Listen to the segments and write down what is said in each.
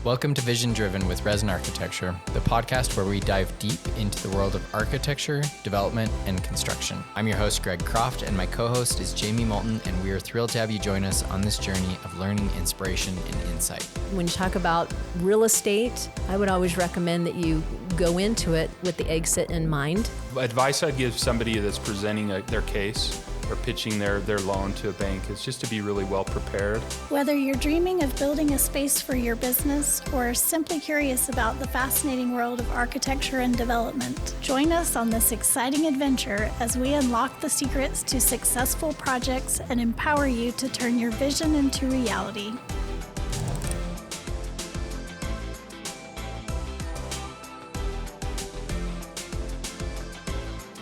Welcome to Vision Driven with Resin Architecture, the podcast where we dive deep into the world of architecture, development, and construction. I'm your host, Greg Croft, and my co-host is Jamie Moulton, and we are thrilled to have you join us on this journey of learning, inspiration, and insight. When you talk about real estate, I would always recommend that you go into it with the exit in mind. Advice I'd give somebody that's presenting their case or pitching their loan to a bank is just to be really well prepared. Whether you're dreaming of building a space for your business or simply curious about the fascinating world of architecture and development, join us on this exciting adventure as we unlock the secrets to successful projects and empower you to turn your vision into reality.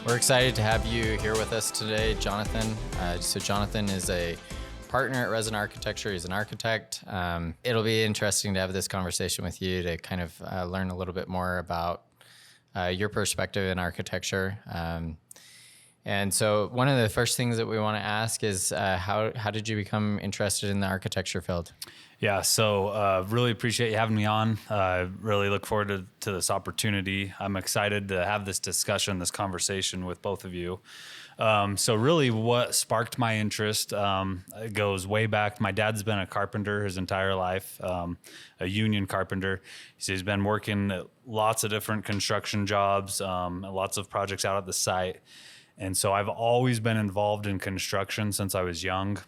We're excited to have you here with us today, Jonathan. So Jonathan is a partner at Resin Architecture. He's an architect. It'll be interesting to have this conversation with you to kind of learn a little bit more about your perspective in architecture. And so one of the first things that we want to ask is how did you become interested in the architecture field? Yeah, so really appreciate you having me on. Really look forward to this opportunity. I'm excited to have this discussion, this conversation with both of you. So really what sparked my interest goes way back. My dad's been a carpenter his entire life, a union carpenter. So he's been working at lots of different construction jobs, lots of projects out at the site. And so I've always been involved in construction since I was young.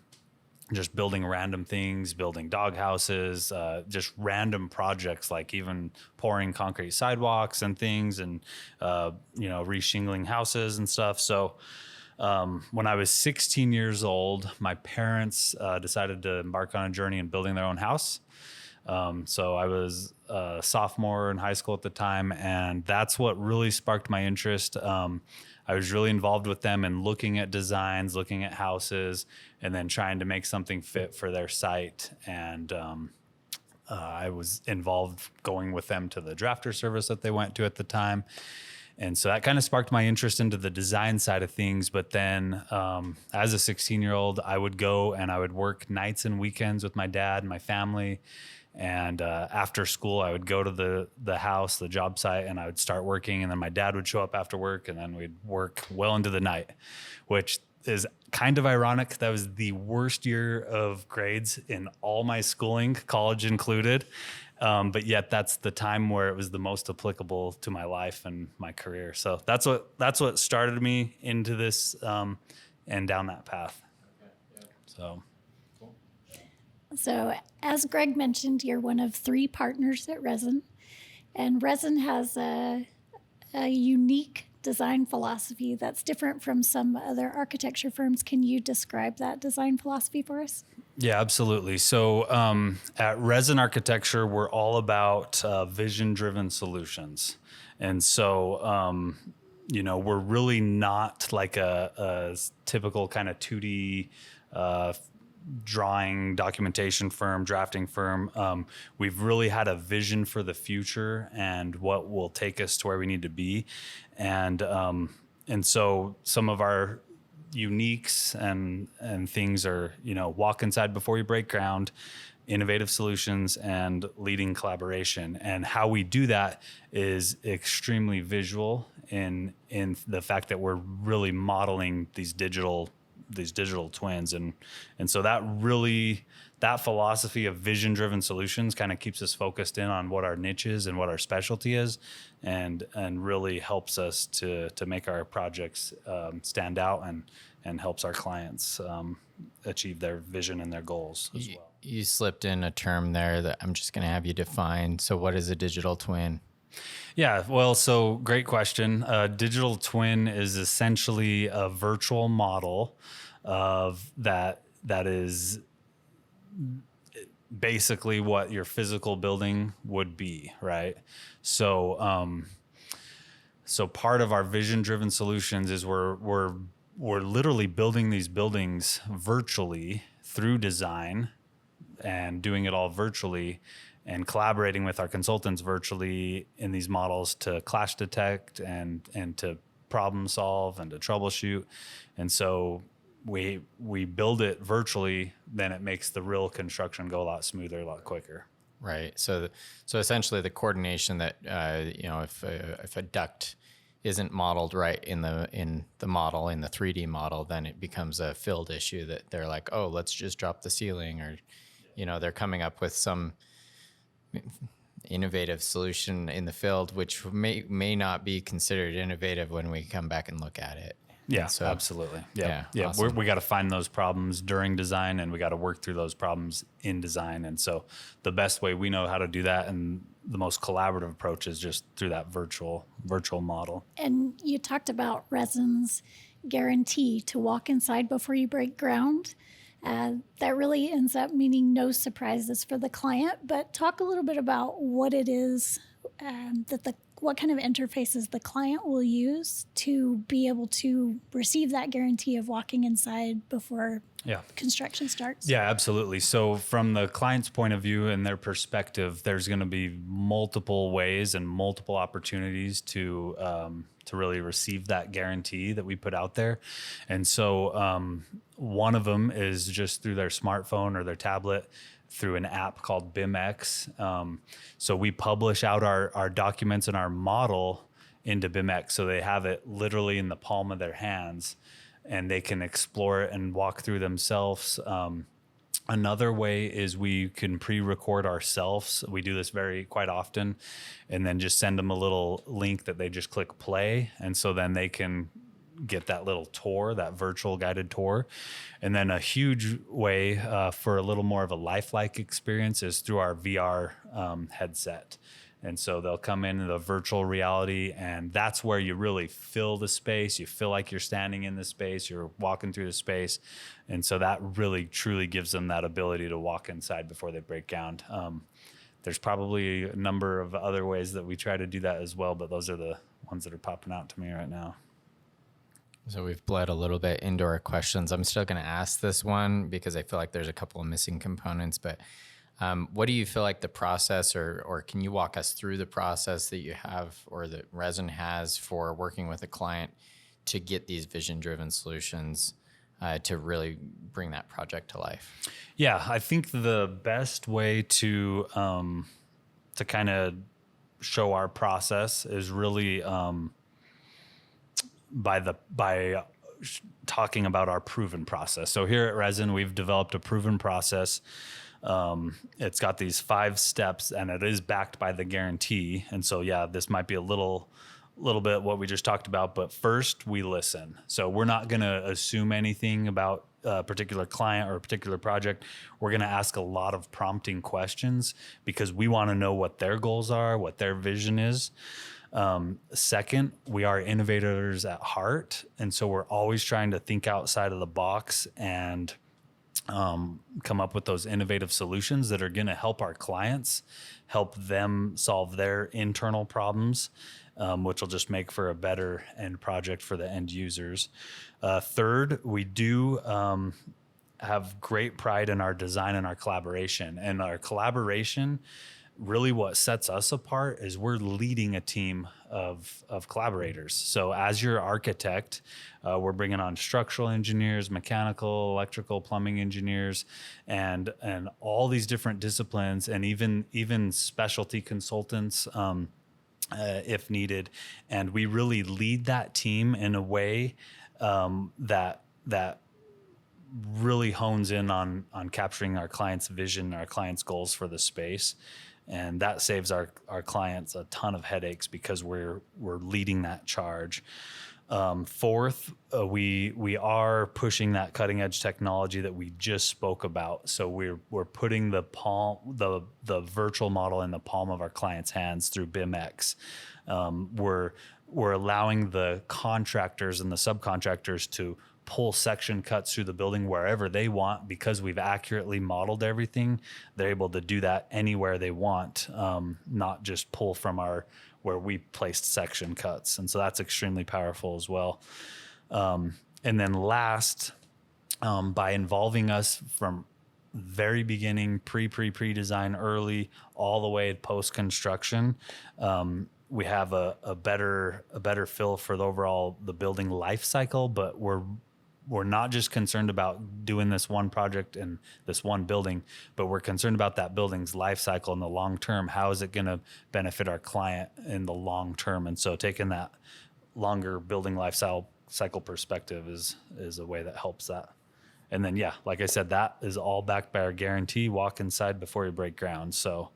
Just building random things, building dog houses, just random projects like even pouring concrete sidewalks and things and, re-shingling houses and stuff. So when I was 16 years old, my parents decided to embark on a journey in building their own house. So I was a sophomore in high school at the time, and that's what really sparked my interest. I was really involved with them in looking at designs, looking at houses, and then trying to make something fit for their site. And I was involved going with them to the drafter service that they went to at the time. And so that kind of sparked my interest into the design side of things. But then as a 16-year-old, I would go and I would work nights and weekends with my dad and my family. And after school, I would go to the house, the job site, and I would start working. And then my dad would show up after work, and then we'd work well into the night, which is kind of ironic. That was the worst year of grades in all my schooling, college included. But yet that's the time where it was the most applicable to my life and my career. So that's what started me into this and down that path. So as Greg mentioned, you're one of 3 partners at Resin, and Resin has a unique design philosophy that's different from some other architecture firms. Can you describe that design philosophy for us? Yeah, absolutely. So at Resin Architecture, we're all about vision-driven solutions. And so, we're really not like a typical kind of 2D drawing, documentation firm, drafting firm. We've really had a vision for the future and what will take us to where we need to be. And so some of our uniques and things are, walk inside before you break ground, innovative solutions, and leading collaboration. And how we do that is extremely visual in the fact that we're really modeling these digital twins. And so that philosophy of vision-driven solutions kind of keeps us focused in on what our niche is and what our specialty is, and really helps us to make our projects stand out and helps our clients achieve their vision and their goals as well. You slipped in a term there that I'm just going to have you define. So what is a digital twin? Yeah, well, so great question. Digital twin is essentially a virtual model of that is basically what your physical building would be, right? So part of our vision-driven solutions is we're literally building these buildings virtually through design and doing it all virtually, and collaborating with our consultants virtually in these models to clash detect and to problem solve and to troubleshoot. And so we build it virtually, then it makes the real construction go a lot smoother, a lot quicker. Right. So essentially, the coordination that if a duct isn't modeled right in the model, in the 3D model, then it becomes a field issue that they're like, oh, let's just drop the ceiling, or they're coming up with some innovative solution in the field, which may not be considered innovative when we come back and look at it. Yeah, So, absolutely. Yeah. awesome. We got to find those problems during design, and we got to work through those problems in design. And so the best way we know how to do that, and the most collaborative approach, is just through that virtual model. And you talked about Resin's guarantee to walk inside before you break ground. That really ends up meaning no surprises for the client. But talk a little bit about what it is what kind of interfaces the client will use to be able to receive that guarantee of walking inside before construction starts. Yeah, absolutely. So from the client's point of view and their perspective, there's going to be multiple ways and multiple opportunities to really receive that guarantee that we put out there. And so one of them is just through their smartphone or their tablet, through an app called BIMX. So we publish out our documents and our model into BIMX, so they have it literally in the palm of their hands, and they can explore it and walk through themselves. Another way is we can pre-record ourselves. We do this quite often, and then just send them a little link that they just click play, and so then they can get that little tour, that virtual guided tour. And then a huge way for a little more of a lifelike experience is through our VR headset. And so they'll come in the virtual reality, and that's where you really fill the space. You feel like you're standing in the space, you're walking through the space. And so that really truly gives them that ability to walk inside before they break ground. There's probably a number of other ways that we try to do that as well, but those are the ones that are popping out to me right now. So we've bled a little bit into our questions. I'm still going to ask this one because I feel like there's a couple of missing components, but what do you feel like the process, or can you walk us through the process that you have or that Resin has for working with a client to get these vision-driven solutions to really bring that project to life? Yeah, I think the best way to kind of show our process is really by talking about our proven process. So here at Resin, we've developed a proven process. It's got these 5 steps, and it is backed by the guarantee. And so, yeah, this might be a little bit what we just talked about, but first we listen. So we're not going to assume anything about a particular client or a particular project. We're going to ask a lot of prompting questions because we want to know what their goals are, what their vision is. Second, we are innovators at heart. And so we're always trying to think outside of the box and come up with those innovative solutions that are going to help our clients, help them solve their internal problems, which will just make for a better end project for the end users. Third, we do have great pride in our design and our collaboration. And our collaboration, really what sets us apart is we're leading a team of collaborators. So as your architect, we're bringing on structural engineers, mechanical, electrical, plumbing engineers, and all these different disciplines, and even specialty consultants if needed. And we really lead that team in a way that really hones in on capturing our client's vision, our client's goals for the space. And that saves our clients a ton of headaches because we're leading that charge. Fourth, we are pushing that cutting edge technology that we just spoke about. So we're putting the virtual model in the palm of our client's hands through BIMX. We're allowing the contractors and the subcontractors to pull section cuts through the building wherever they want because we've accurately modeled everything. They're able to do that anywhere they want, not just pull from where we placed section cuts. And so that's extremely powerful as well. And then last, by involving us from very beginning, pre-design, early, all the way post-construction, we have a better feel for the overall the building life cycle, but we're we're not just concerned about doing this one project and this one building, but we're concerned about that building's life cycle in the long term. How is it going to benefit our client in the long term? And so taking that longer building life cycle perspective is a way that helps that. And then, yeah, like I said, that is all backed by our guarantee, walk inside before you break ground. So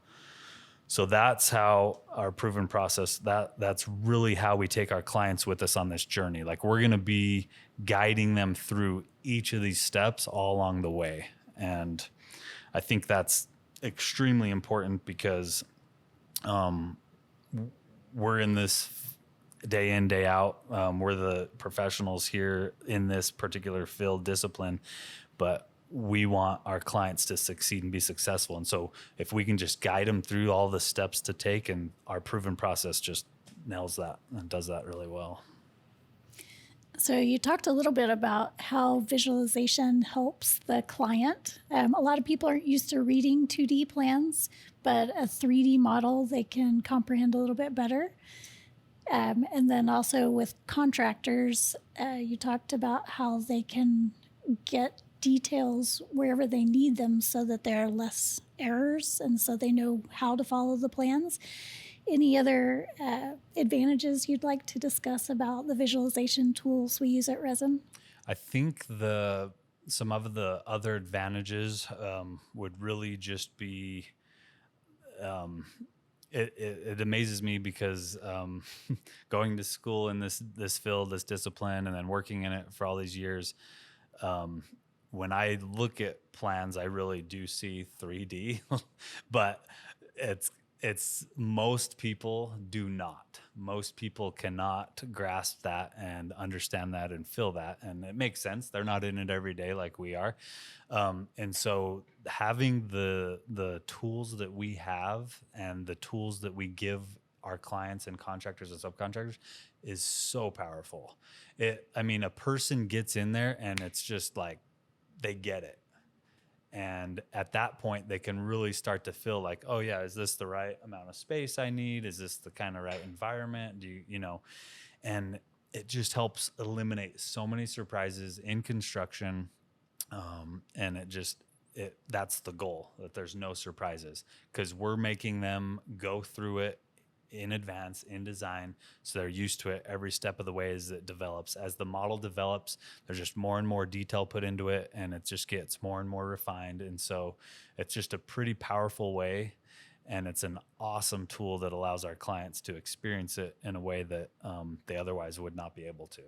that's how our proven process, that's really how we take our clients with us on this journey. Like, we're going to be guiding them through each of these steps all along the way. And I think that's extremely important because we're in this day in, day out. We're the professionals here in this particular field discipline, but we want our clients to succeed and be successful. And so if we can just guide them through all the steps to take, and our proven process just nails that and does that really well. So you talked a little bit about how visualization helps the client. A lot of people aren't used to reading 2D plans, but a 3D model they can comprehend a little bit better. And then also with contractors, you talked about how they can get details wherever they need them so that there are less errors and so they know how to follow the plans. Any other advantages you'd like to discuss about the visualization tools we use at Resin? I think some of the other advantages would really just be, it amazes me because going to school in this field, this discipline, and then working in it for all these years, when I look at plans, I really do see 3D, but it's most people do not. Most people cannot grasp that and understand that and feel that. And it makes sense. They're not in it every day like we are. And so having the tools that we have and the tools that we give our clients and contractors and subcontractors is so powerful. A person gets in there and it's just like, they get it. And at that point, they can really start to feel like, oh yeah, is this the right amount of space I need? Is this the kind of right environment? And it just helps eliminate so many surprises in construction. And that's the goal, that there's no surprises, because we're making them go through it in advance, in design, so they're used to it every step of the way as it develops. As the model develops, there's just more and more detail put into it, and it just gets more and more refined. And so it's just a pretty powerful way, and it's an awesome tool that allows our clients to experience it in a way that they otherwise would not be able to.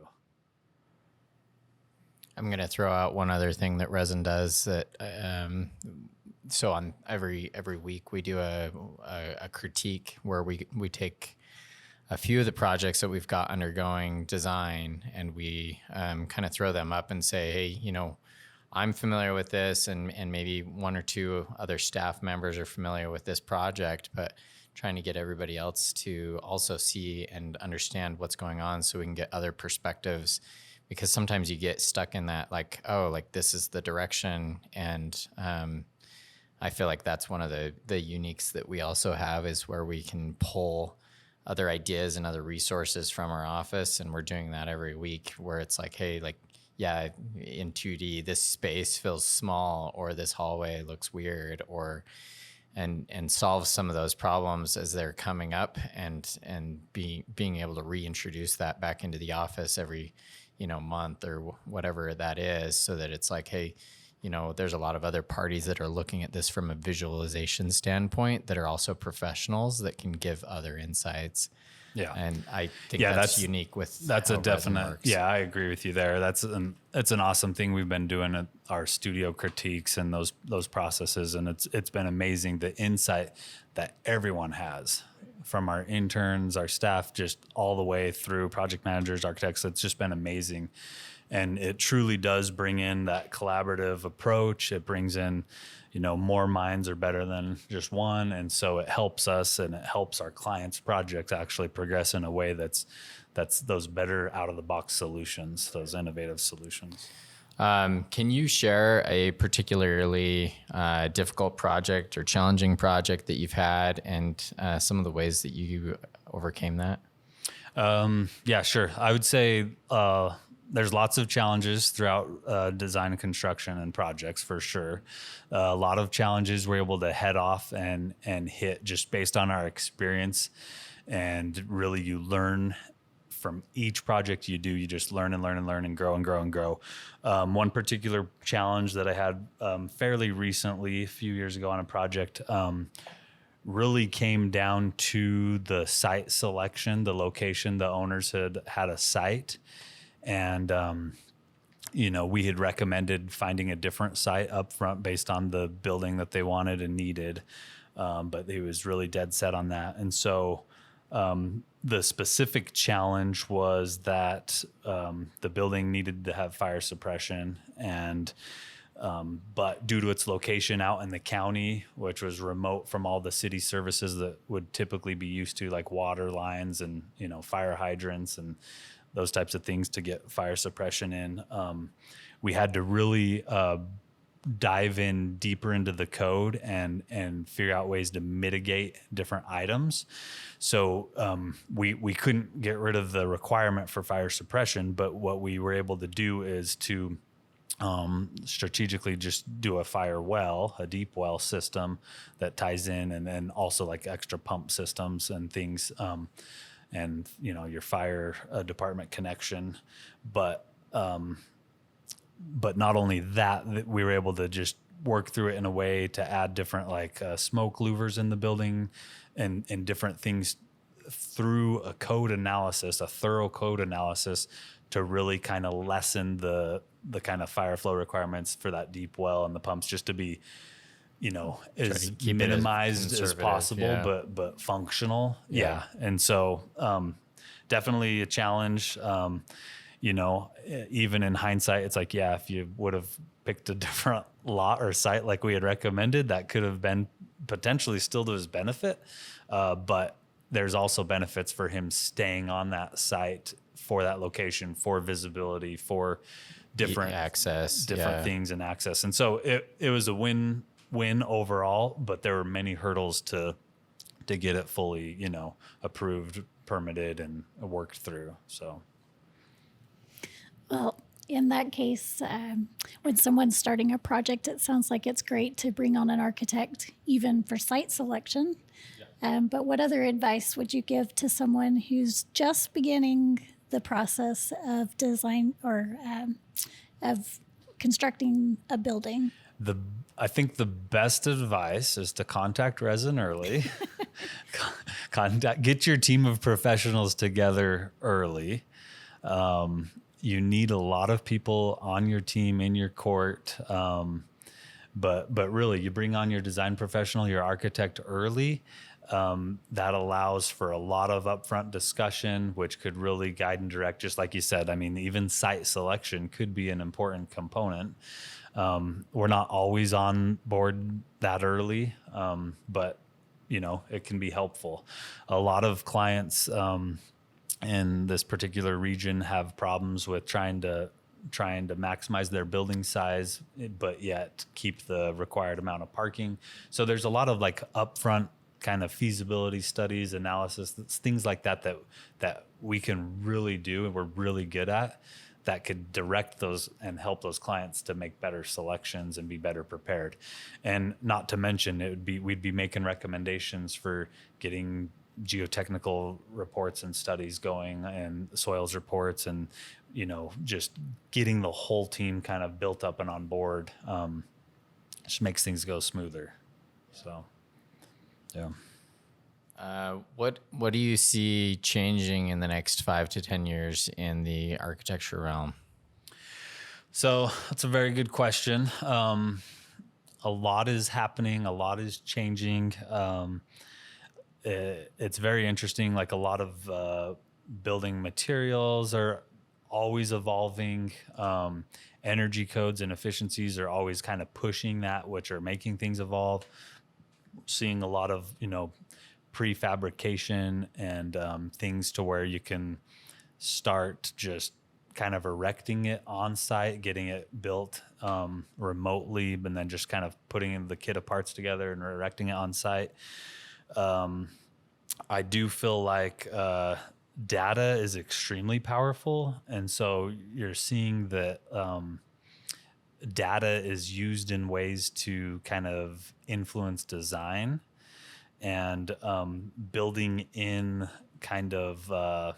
I'm going to throw out one other thing that Resin does that so on every week we do a critique where we take a few of the projects that we've got undergoing design, and we kind of throw them up and say, hey, I'm familiar with this, and maybe one or two other staff members are familiar with this project, but trying to get everybody else to also see and understand what's going on so we can get other perspectives. Because sometimes you get stuck in that, like, oh, like this is the direction. And I feel like that's one of the uniques that we also have, is where we can pull other ideas and other resources from our office. And we're doing that every week, where it's like, hey, like, yeah, in 2D, this space feels small, or this hallway looks weird, and solve some of those problems as they're coming up, and being able to reintroduce that back into the office every month or whatever that is, so that it's like, hey, there's a lot of other parties that are looking at this from a visualization standpoint that are also professionals that can give other insights. Yeah. And I think that's unique with that's a definite, yeah, I agree with you there. That's an awesome thing we've been doing at our studio critiques and those processes. And it's been amazing, the insight that everyone has, from our interns, our staff, just all the way through project managers, architects. It's just been amazing. And it truly does bring in that collaborative approach. It brings in, more minds are better than just one. And so it helps us, and it helps our clients' projects actually progress in a way that's those better out of the box solutions, those innovative solutions. Can you share a particularly difficult project or challenging project that you've had, and some of the ways that you overcame that? Yeah, sure. I would say there's lots of challenges throughout design and construction and projects for sure. A lot of challenges we're able to head off and hit just based on our experience. And really you learn from each project you do. You just learn and learn and learn and grow and grow and grow. One particular challenge that I had fairly recently, a few years ago on a project, really came down to the site selection, the location. The owners had a site, and we had recommended finding a different site up front based on the building that they wanted and needed, but he was really dead set on that. And so the specific challenge was that the building needed to have fire suppression, and but due to its location out in the county, which was remote from all the city services that would typically be used to, like water lines and fire hydrants and those types of things to get fire suppression in, we had to really dive in deeper into the code and figure out ways to mitigate different items. So we couldn't get rid of the requirement for fire suppression, but what we were able to do is to strategically just do a fire well, a deep well system that ties in, and then also like extra pump systems and things, and your fire department connection. But not only that, we were able to just work through it in a way to add different smoke louvers in the building and different things through a code analysis, a thorough code analysis, to really kind of lessen the kind of fire flow requirements for that deep well and the pumps, just to be, as minimized as possible, but functional. Yeah. And so, definitely a challenge. Even in hindsight, it's like, if you would have picked a different lot or site like we had recommended, that could have been potentially still to his benefit. But there's also benefits for him staying on that site for that location, for visibility, for different access, things and access. And so it was a win overall, but there were many hurdles to get it fully, approved, permitted, and worked through. So. Well, in that case, when someone's starting a project, it sounds like it's great to bring on an architect, even for site selection. Yeah. But what other advice would you give to someone who's just beginning the process of design or of constructing a building? I think the best advice is to contact Resin early. Get your team of professionals together early. You need a lot of people on your team, in your court. But really, you bring on your design professional, your architect early. That allows for a lot of upfront discussion, which could really guide and direct, just like you said. I mean, even site selection could be an important component. We're not always on board that early, but it can be helpful. A lot of clients in this particular region have problems with trying to maximize their building size, but yet keep the required amount of parking. So there's a lot of upfront kind of feasibility studies, analysis, things like that we can really do and we're really good at, that could direct those and help those clients to make better selections and be better prepared. And not to mention, we'd be making recommendations for getting geotechnical reports and studies going, and soils reports, and just getting the whole team kind of built up and on board, just makes things go smoother. So what do you see changing in the next 5 to 10 years in the architecture realm? So that's a very good question. A lot is happening, a lot is changing. It's very interesting. A lot of building materials are always evolving. Energy codes and efficiencies are always kind of pushing that, which are making things evolve. Seeing a lot of prefabrication and things to where you can start just kind of erecting it on site, getting it built remotely, and then just kind of putting the kit of parts together and erecting it on site. I do feel like data is extremely powerful. And so you're seeing that data is used in ways to kind of influence design and building in kind of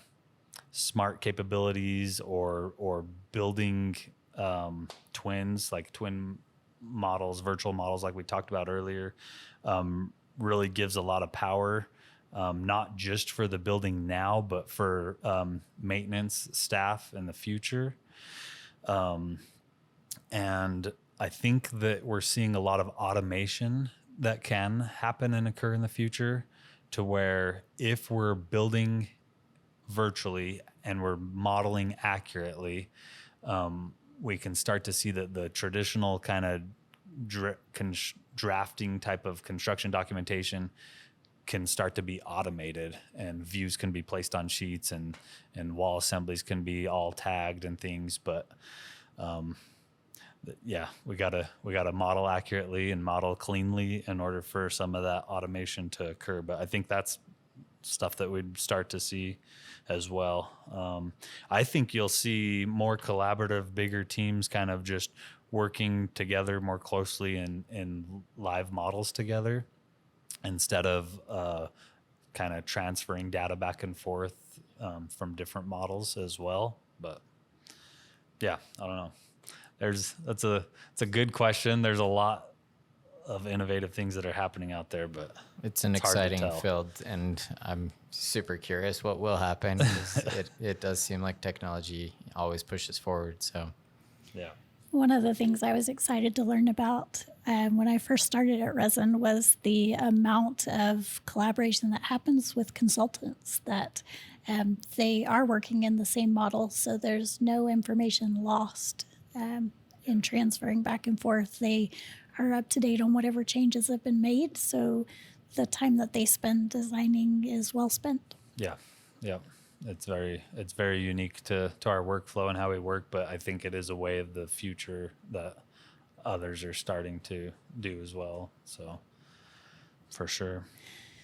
smart capabilities or building twins, like twin models, virtual models like we talked about earlier, really gives a lot of power, not just for the building now, but for maintenance staff in the future. And I think that we're seeing a lot of automation that can happen and occur in the future, to where if we're building virtually and we're modeling accurately, we can start to see that the traditional kind of drafting type of construction documentation can start to be automated, and views can be placed on sheets, and wall assemblies can be all tagged and things. But yeah, we gotta model accurately and model cleanly in order for some of that automation to occur. But I think that's stuff that we'd start to see as well. I think you'll see more collaborative, bigger teams kind of just working together more closely in live models together, instead of kind of transferring data back and forth from different models as well. But yeah, I don't know. It's a good question. There's a lot of innovative things that are happening out there, but it's an exciting field, and I'm super curious what will happen. It does seem like technology always pushes forward. So yeah. One of the things I was excited to learn about when I first started at Resin was the amount of collaboration that happens with consultants, that they are working in the same model, so there's no information lost in transferring back and forth. They are up to date on whatever changes have been made, so the time that they spend designing is well spent. Yeah. It's very unique to our workflow and how we work, but I think it is a way of the future that others are starting to do as well. So for sure.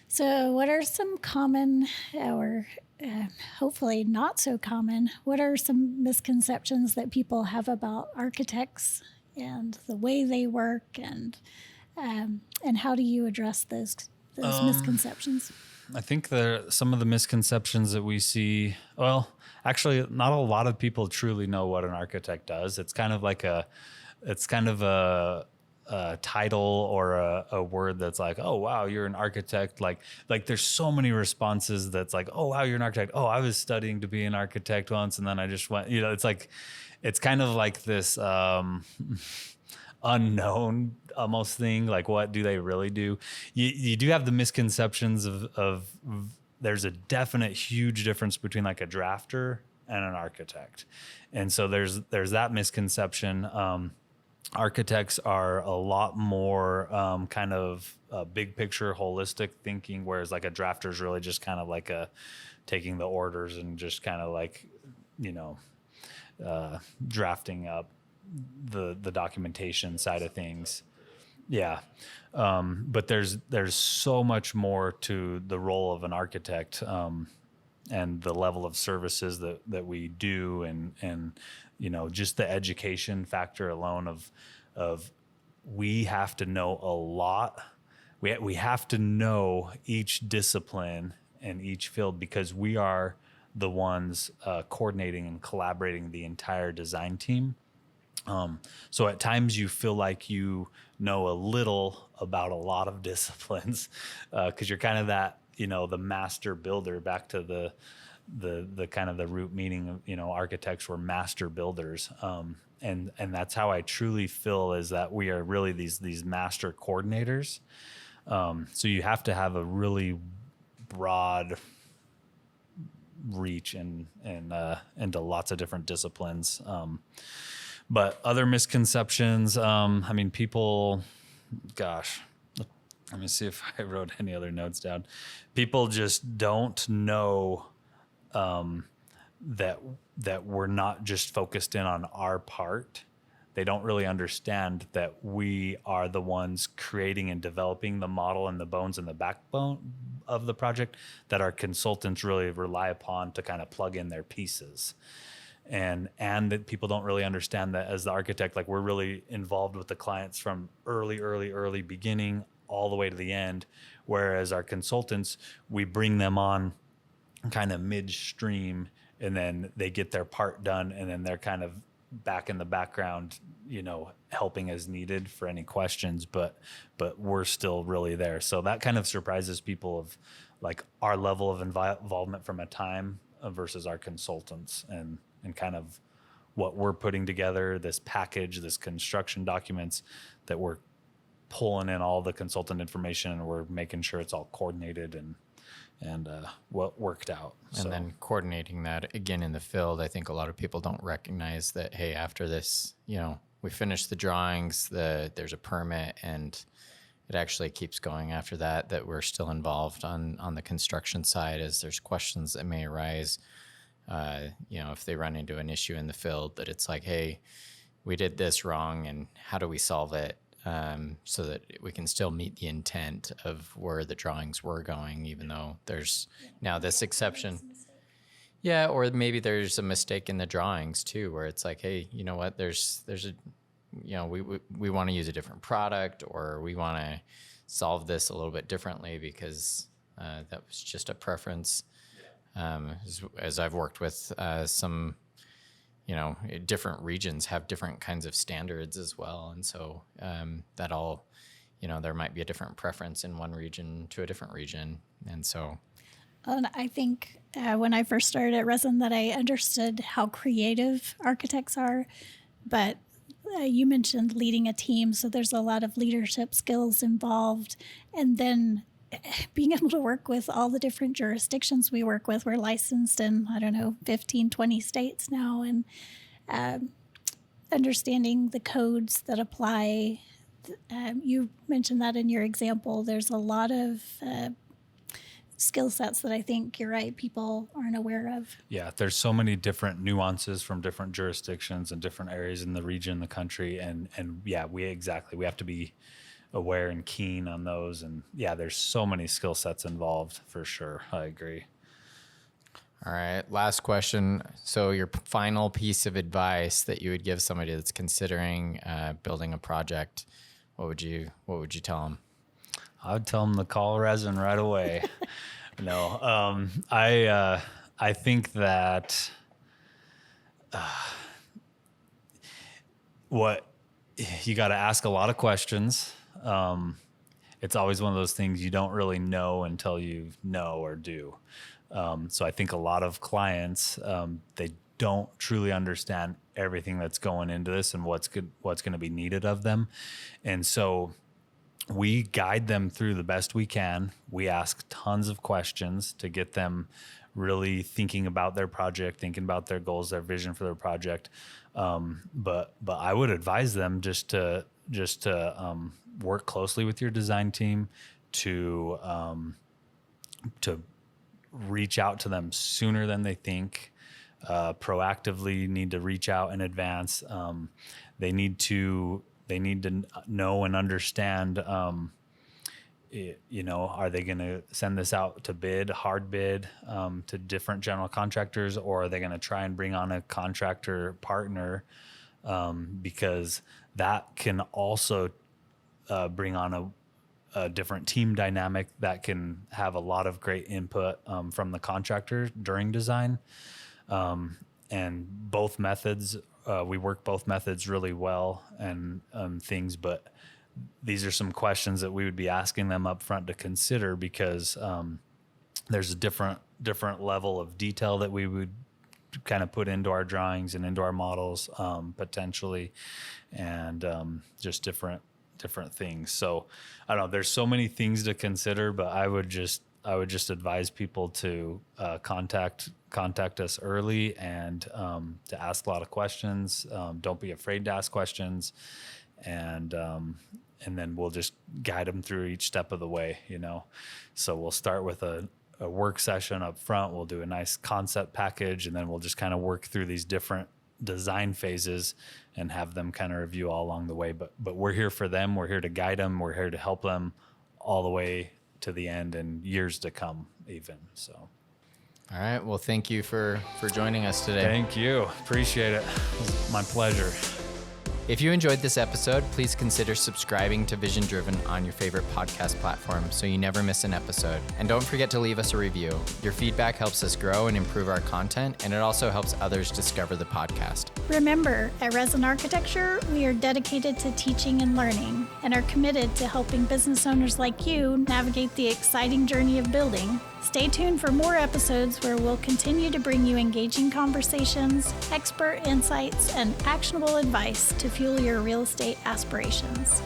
So what are some common, or hopefully not so common, what are some misconceptions that people have about architects and the way they work, and how do you address those misconceptions? I think some of the misconceptions that we see, well, actually, not a lot of people truly know what an architect does. It's kind of a title or a word that's like, oh, wow, you're an architect. Like there's so many responses that's like, oh, wow, you're an architect. Oh, I was studying to be an architect once, and then I just went, it's kind of like this unknown almost thing. Like, what do they really do? You do have the misconceptions of there's a definite huge difference between like a drafter and an architect. And so there's that misconception. Architects are a lot more kind of big picture, holistic thinking, whereas like a drafter is really just kind of like taking the orders and just kind of like, drafting up the documentation side of things. Yeah. But there's so much more to the role of an architect, and the level of services that we do, and just the education factor alone of we have to know a lot. We have to know each discipline and each field, because we are the ones coordinating and collaborating the entire design team. So at times you feel like you know a little about a lot of disciplines, because you're kind of that, the master builder, back to the kind of the root meaning of, architects were master builders. And that's how I truly feel, is that we are really these master coordinators. So you have to have a really broad reach and into lots of different disciplines. But other misconceptions, people, gosh, let me see if I wrote any other notes down. People just don't know that we're not just focused in on our part, they don't really understand that we are the ones creating and developing the model and the bones and the backbone of the project that our consultants really rely upon to kind of plug in their pieces. And that people don't really understand that as the architect, like we're really involved with the clients from early beginning all the way to the end. Whereas our consultants, we bring them on kind of midstream, and then they get their part done, and then they're kind of back in the background, helping as needed for any questions, but we're still really there. So that kind of surprises people of like our level of involvement from a time versus our consultants, and kind of what we're putting together, this package, this construction documents that we're pulling in all the consultant information, and we're making sure it's all coordinated and what worked out. And then coordinating that again in the field. I think a lot of people don't recognize that, hey, after this, we finish the drawings, there's a permit, and it actually keeps going after that we're still involved on the construction side, as there's questions that may arise. If they run into an issue in the field, that it's like, hey, we did this wrong, and how do we solve it? So that we can still meet the intent of where the drawings were going, even though there's now this exception. Yeah, or maybe there's a mistake in the drawings too, where it's like, hey, you know what? There's a, we want to use a different product, or we want to solve this a little bit differently because that was just a preference. As I've worked with some. Different regions have different kinds of standards as well. And so that all, there might be a different preference in one region to a different region. And so. And I think when I first started at Resin that I understood how creative architects are, but you mentioned leading a team. So there's a lot of leadership skills involved. And then being able to work with all the different jurisdictions we work with. We're licensed in, 15, 20 states now, and understanding the codes that apply. You mentioned that in your example. There's a lot of skill sets that I think you're right, people aren't aware of. Yeah, there's so many different nuances from different jurisdictions and different areas in the region, the country, and yeah, we have to be aware and keen on those. And yeah, there's so many skill sets involved for sure. I agree. All right. Last question. So your final piece of advice that you would give somebody that's considering building a project, what would you tell them? I would tell them to call Resin right away. No, I think that what you got to ask a lot of questions. It's always one of those things you don't really know until you know or do. So I think a lot of clients, they don't truly understand everything that's going into this and what's going to be needed of them. And so we guide them through the best we can. We ask tons of questions to get them really thinking about their project, thinking about their goals, their vision for their project. But I would advise them just to work closely with your design team to reach out to them sooner than they think. Proactively need to reach out in advance. They need to know and understand. Are they going to send this out to hard bid to different general contractors, or are they going to try and bring on a contractor partner? Because that can also bring on a different team dynamic that can have a lot of great input from the contractor during design. And both methods, we work both methods really well and things, but these are some questions that we would be asking them up front to consider, because there's a different level of detail that we would kind of put into our drawings and into our models potentially, and just different things. So I don't know, there's so many things to consider, but I would just advise people to contact us early and to ask a lot of questions. Don't be afraid to ask questions, and then we'll just guide them through each step of the way, So we'll start with a work session up front. We'll do a nice concept package, and then we'll just kind of work through these different design phases and have them kind of review all along the way. But we're here for them. We're here to guide them. We're here to help them all the way to the end and years to come even. So. All right. Well, thank you for joining us today. Thank you. Appreciate it. It was my pleasure. If you enjoyed this episode, please consider subscribing to Vision Driven on your favorite podcast platform so you never miss an episode. And don't forget to leave us a review. Your feedback helps us grow and improve our content, and it also helps others discover the podcast. Remember, at Resin Architecture, we are dedicated to teaching and learning and are committed to helping business owners like you navigate the exciting journey of building. Stay tuned for more episodes where we'll continue to bring you engaging conversations, expert insights, and actionable advice to fuel your real estate aspirations.